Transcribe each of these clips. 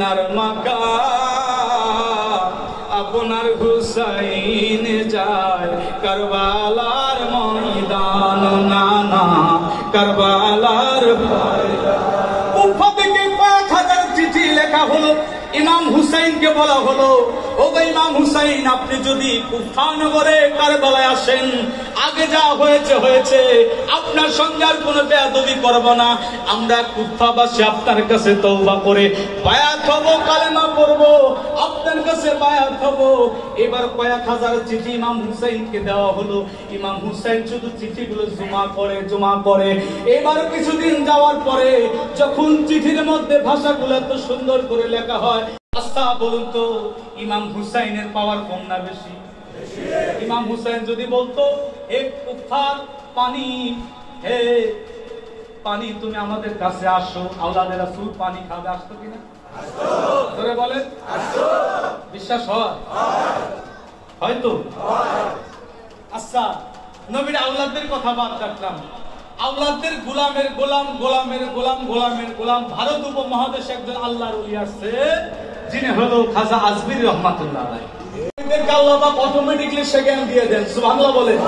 নারমাকা আপনার হুসাইন যায় কারবালার ময়দান নানা কারবালার কুফা থেকে ৫,০০০ চিঠি লেখা হলো। ইমাম হুসাইনকে বলা হলো, ও ইমাম হুসাইন, আপনি যদি কুফা নগরে কারবালায় আসেন, আগে যা হয়েছে হয়েছে, আপনার সঙ্গে আর কোনো বেয়াদবি করব না। আমরা কুফাবাসী আপনার কাছে তওবা করে বায়াত হব, কালেমা পড়ব, আপনার কাছে বায়াত হব। এবার কয়েক হাজার চিঠি ইমাম হুসাইনকে দেওয়া হলো। ইমাম হুসাইন শুধু চিঠিগুলো জমা করে। এবার কিছুদিন যাওয়ার পরে যখন চিঠির মধ্যে ভাষাগুলো এত সুন্দর করে লেখা হয়, আচ্ছা বলুন তো, ইমাম হুসাইনের পাওয়ার কম না বেশি? ইমাম হুসাইন যদি বলতো, এক কুফার পানি, হে পানি তুমি আমাদের কাছে আসো, আওলাদে রাসূল পানি খাবে, আসতো কিনা? ধরে বলেন, বিশ্বাস হয়? হয়তো। আচ্ছা, নবীর আওলাদের কথা বাদ রাখলাম, আওলাদের গোলামের গোলাম, গোলামের গোলাম, গোলামের গোলাম, ভারত উপমহাদেশে একজন আল্লাহর ওলি আছে, যিনি হলো খাজা আজমির রহমাতুল্লাহ আলাইহি। আল্লাহ পাক অটোমেটিক্যালি সেকেন্ড দিয়ে দেন, সুবহানাল্লাহ বলেন।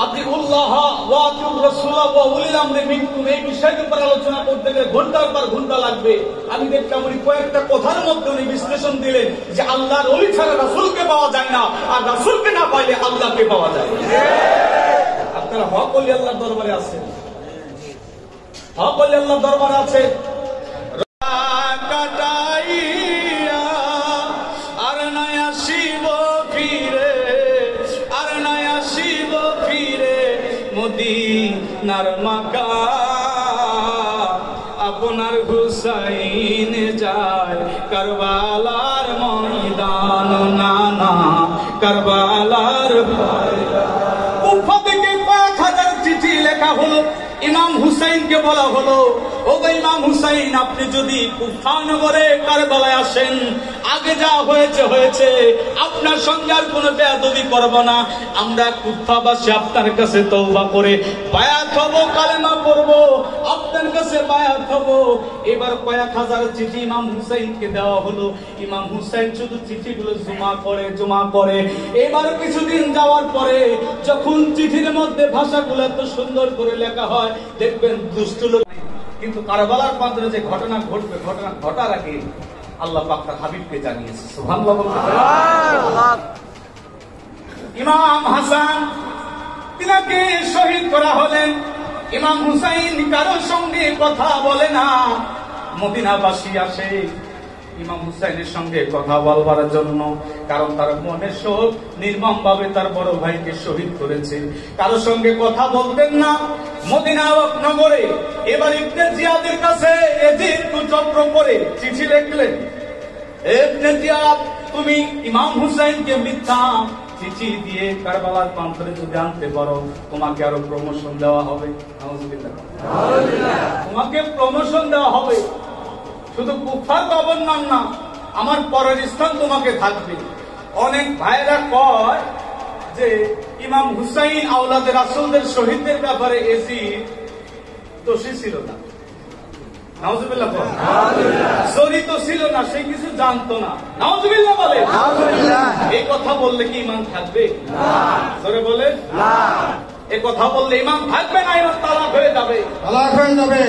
আপনি আল্লাহ ওয়া আতিউর রাসূলা ওয়া উলিল আমরি মিনকুম, এই বিষয়ের উপর আলোচনা করতে গেলে ঘন্টার পর ঘন্টা লাগবে। আমি দেখলাম উনি কয়েকটা কথার মধ্যে উনি বিশ্লেষণ দিলেন যে আল্লাহর ওলি ছাড়া রাসূলকে পাওয়া যায় না, আর রাসূলকে না পাইলে আল্লাহকে পাওয়া যায়। আপনারা হক ওলি আল্লাহর দরবারে আছেন, হক ওলি আল্লাহর দরবারে আছে। নারমাকা আপনার হুসাইন যায় কারবালার ময়দান নানা কারবালার। কুফা থেকে ৫,০০০ চিঠি লেখা হলো। ইমাম হুসাইনকে বলা হলো, ও ইমাম হুসাইন, আপনি যদি কুফা নগরে কারবালায় আসেন, আগে যা হয়েছে হয়েছে, আপনার সঙ্গে আর কোনো বেয়াদবি করব না। আমরা কুফাবাসী আপনার কাছে তওবা করে বায়াত হব, কালেমা পড়ব, আপনার কাছে বায়াত হব। এবার কয়েক হাজার চিঠি ইমাম হুসাইনকে দেওয়া হলো। ইমাম হুসাইন শুধু চিঠিগুলো জমা করে। এবার কিছুদিন যাওয়ার পরে যখন চিঠির মধ্যে ভাষাগুলো এত সুন্দর করে লেখা হয়, দেখবেন দুষ্ট লোক, কিন্তু কারবালার প্রান্তরে যে ঘটনা ঘটবে, ঘটনা ঘটার আগে আল্লাহ পাক তার হাবিবকে জানিয়েছে, সুবহানাল্লাহ বলতে পারেন। ইমাম হাসান তিনাকে শহীদ করা হলেন। ইমাম হুসাইন কারোর সঙ্গে কথা বলে না। মদিনাবাসী আসে ইমাম হুসাইনের সঙ্গে কথা বলবার জন্য, কারণ তার মনের শোক, নির্মম ভাবে তার বড় ভাইকে শহীদ করেছে। কারোর সঙ্গে কথা বলতেন না। মদিনা নগরে এবার ইবনে জিয়াদের কাছে এজিদ চক্র করে চিঠি লিখলেন, ইবনে জিয়াদ, তুমি ইমাম হুসাইনকে মিথ্যা চিঠি দিয়ে কারবালার প্রান্তরে যদি আনতে পারো, তোমাকে আরো প্রমোশন দেওয়া হবে। নাউজুবিল্লাহ, তোমাকে প্রমোশন দেওয়া হবে। শুধু কুফার গভর্নর না, আমার পরের স্থান তোমাকে থাকবে। অনেক ভাইরা কয় যে ইমাম হুসাইন আওলাদে রাসূলদের শহীদদের ব্যাপারে এজিদ দোষী ছিল না, নাউজুবিল্লাহ, জড়িত ছিল না, সে কিছু জানতো না। নাউজুবিল্লাহ বলে। এই কথা বললে কি ইমান থাকবে? জোরে বলে না। এই কথা বললে ইমান থাকবে না, ইমান তালাক হয়ে যাবে, তালাক হয়ে যাবে।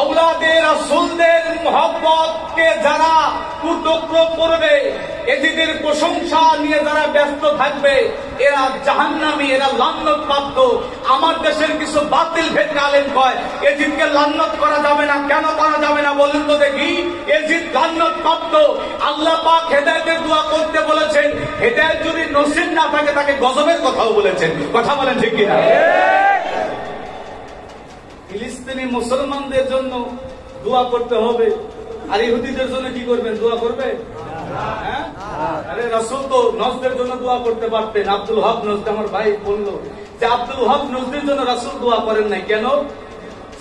আওলাদে রাসূলদের মহব্বতকে যারা কুটুকরো করবে, এজিদের প্রশংসা নিয়ে যারা ব্যস্ত থাকবে, এরা জাহান্নামী, এরা লান্নত প্রাপ্ত। আমার দেশের কিছু বাতিল ভেদ আলেম কয় এজিদকে লান্নত করা যাবে না। কেন করা যাবে না বলুন তো দেখি? এজিদ লান্নত প্রাপ্ত। আল্লাহ পাক হেদায়েতের দোয়া করতে বলেছেন, হেদায়েত যদি নসিব না থাকে তাকে গজবের কথাও বলেছেন। কথা বলেন ঠিক কিনা? ফিলিস্তিনি মুসলমানদের জন্য দোয়া করতে হবে, আর ইহুদিদের জন্য কি করবেন? দোয়া করবে? হ্যাঁ, আরে রাসূল তো নজদের জন্য দোয়া করতে পারতেন। আব্দুল হক নজদ, আমার ভাই বললো যে আব্দুল হক নজদের জন্য রাসূল দোয়া করেন নাই কেন?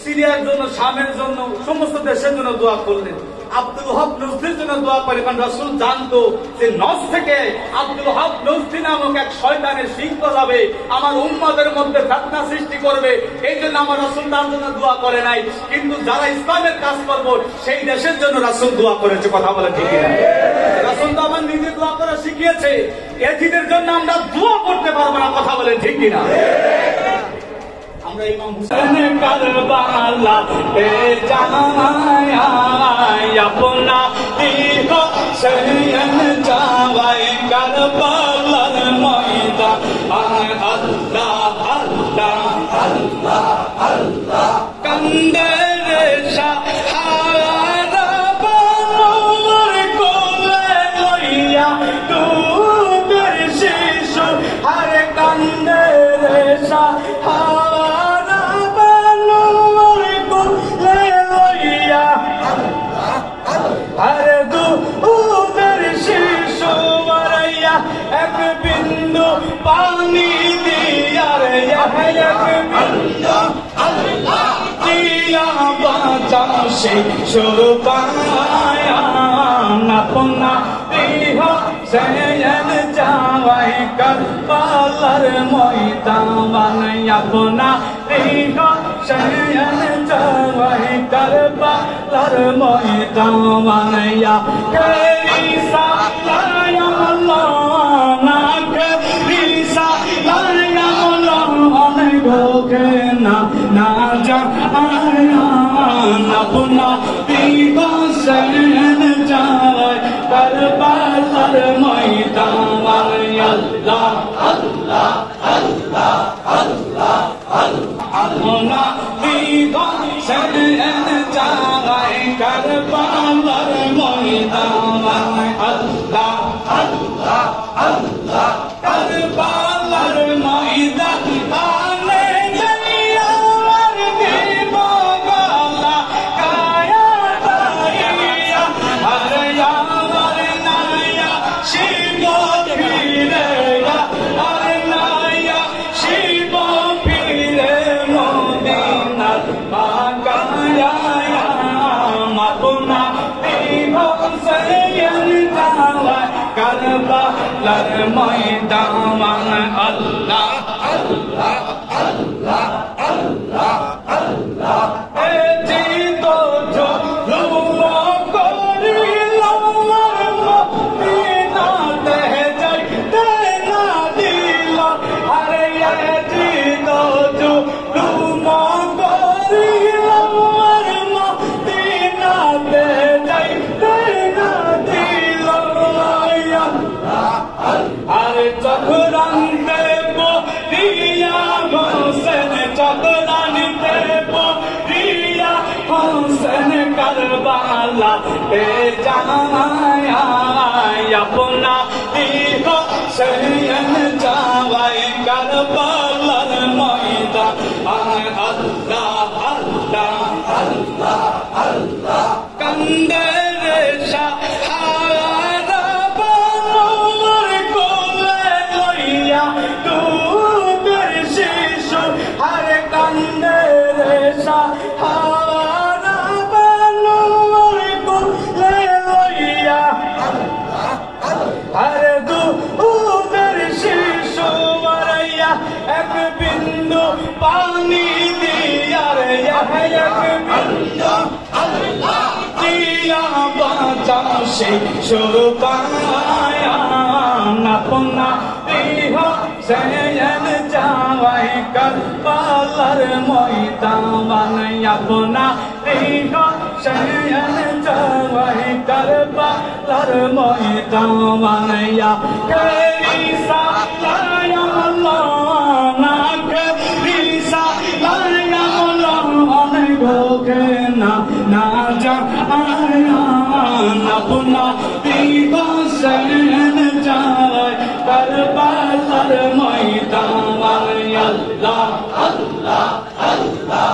সিরিয়ার জন্য, শামের জন্য, সমস্ত দেশের জন্য দোয়া করলেন। আব্দুল হক নজদির জন্য দোয়া করে, কারণ রাসূল জানতো যে নজ থেকে আব্দুল হক নজদি নামক এক শয়তানের শৃঙ্খল হবে, আমার উম্মতের মধ্যে ফিতনা সৃষ্টি করবে। এই জন্য আমার রাসূল তার জন্য দোয়া করে নাই, কিন্তু যারা ইসলামের কাজ করবো সেই দেশের জন্য রাসূল দোয়া করেছে। কথা বলে ঠিক না? রাসূল তো আমার নিজে দোয়া করা শিখিয়েছে, এজিদের জন্য আমরা দোয়া করতে পারবো না। কথা বলে ঠিক না? আমরা ইমাম হুসেন কারবালা এ জানায়া আপনা দিহ সৈয়দ যাওয়াই কারবালার ময়দান। আল্লাহ আল্লাহ আল্লাহ আল্লাহ কান্দে রে সাহারা বানর কোলে লইয়া দুধের শিশু আরে কান্দে রে সাহারা বানর কোলে লইয়া আরে দুধের শিশু মারাইয়া এক বিন্দু পানি দিয়া রে এক বিন্দু আল্লাহ দিয়া বাঁচাও শিশুর পায়া আপনা দেহ সৈয়দ যাওয়াই কারবালার ময়দান। আপনা দেহ সৈয়দ যাওয়াই কারবালার ময়দান। ইয়া কারিসা লা ইয়াল্লাহ না কারিসা লা ইয়াল্লাহ অনেক হোকে না না যা আপনা দেহ সৈয়দ যাওয়াই কারবালার ময়দান। আল্লাহ আল্লাহ আল্লাহ আল্লাহ আপনা দেহ সৈয়দ যাওয়াই কারবালার ময়দান। আল্লাহ আল্লাহ আল্লাহ কারবালার ময়দান কারবালার ময়দান। আল্লাহ আল্লাহ আল্লাহ আল্লাহ আল্লাহ এ জিত জুলুম করিল মদিনাতে যাইতে না দিল। আরে এ জিত জুলুম করিল মদিনাতে যাইতে না দিল। আরে চক্রান্তে রিয়া হোসেন চক্রান্তে রিয়া হোসেন কারবালা এ জানায়া আপনা দেহ সৈয়দ যাওয়াই কারবালার ময়দান। আল্লাহ আল্লাহ আল্লাহ আল্লাহ কান্দে রে সাহারা বানর কোলে লইয়া দুধের শিশু আরে কান্দে রে সাহারা বানর কোলে লইয়া আরে দুধের শিশু মারাইয়া এক বিন্দু পানি দিয়া রে এক বিন্দু আল্লাহ দিয়া বাঁচাও শিশুর পায়া আপনা দেহ সৈয়দ যাওয়াই কারবালার ময়দান। আপনা দেহ সৈয়দ যাওয়াই কারবালার ময়দান। ইয়া কারিসা লা ইয়াল্লাহ না কারিসা লা ইয়াল্লাহ অনেক হোকে না না যা আপনা দেহ সৈয়দ যাওয়াই কারবালার ময়দান। আল্লাহ আল্লাহ আল্লাহ